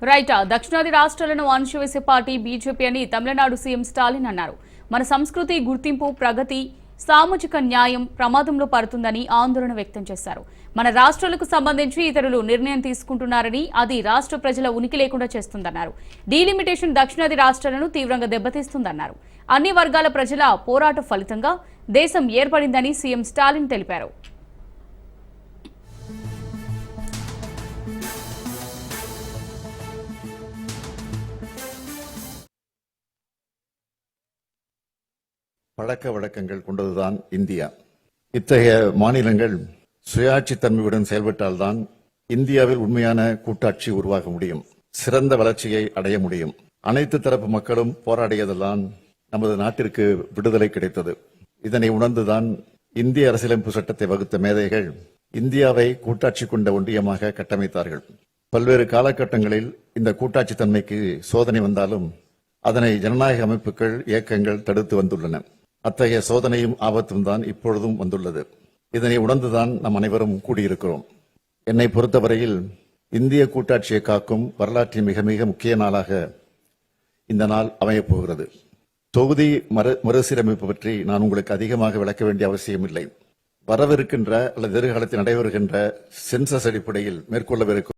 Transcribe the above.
Right దక్షిణాది రాష్ట్రాలను అణచివేసే party BJP అని తమిళనాడు సీఎం స్టాలిన్ అన్నారు. మన సంస్కృతి, గుర్తింపు, ప్రగతి, సామాజిక న్యాయం ప్రమాదంలో పడుతుందని ఆందోళన వ్యక్తం చేశారు. మన రాష్ట్రాలకు సంబంధించి ఇతరులు నిర్ణయం తీసుకుంటున్నారని, అది రాష్ట్ర ప్రజల ఉనికి లేకుండా చేస్తుందన్నారు. డీలిమిటేషన్ దక్షిణాది రాష్ట్రాలను తీవ్రంగా దెబ్బతీస్తుందన్నారు. అన్ని వర్గాల ప్రజల పోరాట ఫలితంగా దేశం ఏర్పడిందని సీఎం స్టాలిన్ తెలిపారు. பழக்க வழக்கங்கள் கொண்டதுதான் இந்தியா. இத்தகைய மாநிலங்கள் சுயாட்சி தன்மையுடன் செயல்பட்டால்தான் இந்தியாவில் உண்மையான கூட்டாட்சி உருவாக முடியும், சிறந்த வளர்ச்சியை அடைய முடியும். அனைத்து தரப்பு மக்களும் போராடியதெல்லாம் நமது நாட்டிற்கு விடுதலை கிடைத்தது. இதனை உணர்ந்துதான் இந்திய அரசியலமைப்பு சட்டத்தை வகுத்த மேதைகள் இந்தியாவை கூட்டாட்சி கொண்ட ஒன்றியமாக கட்டமைத்தார்கள். பல்வேறு காலகட்டங்களில் இந்த கூட்டாட்சி தன்மைக்கு சோதனை வந்தாலும் அதனை ஜனநாயக அமைப்புகள், இயக்கங்கள் தடுத்து வந்துள்ளன. அத்தகைய சோதனையும் ஆபத்தும் தான் இப்பொழுதும் வந்துள்ளது. இதனை உணர்ந்துதான் நம் அனைவரும் கூடியிருக்கிறோம். என்னை பொறுத்தவரையில் இந்திய கூட்டாட்சியை காக்கும் வரலாற்றின் மிக மிக முக்கிய நாளாக இந்த நாள் அமையப் போகிறது. தொகுதி மறுசீரமைப்பு பற்றி நான் உங்களுக்கு அதிகமாக விளக்க வேண்டிய அவசியம் இல்லை. வரவிருக்கின்ற அல்லது எதிர்காலத்தில் நடைபெறுகின்ற சென்சஸ் அடிப்படையில் மேற்கொள்ளவிருக்கும்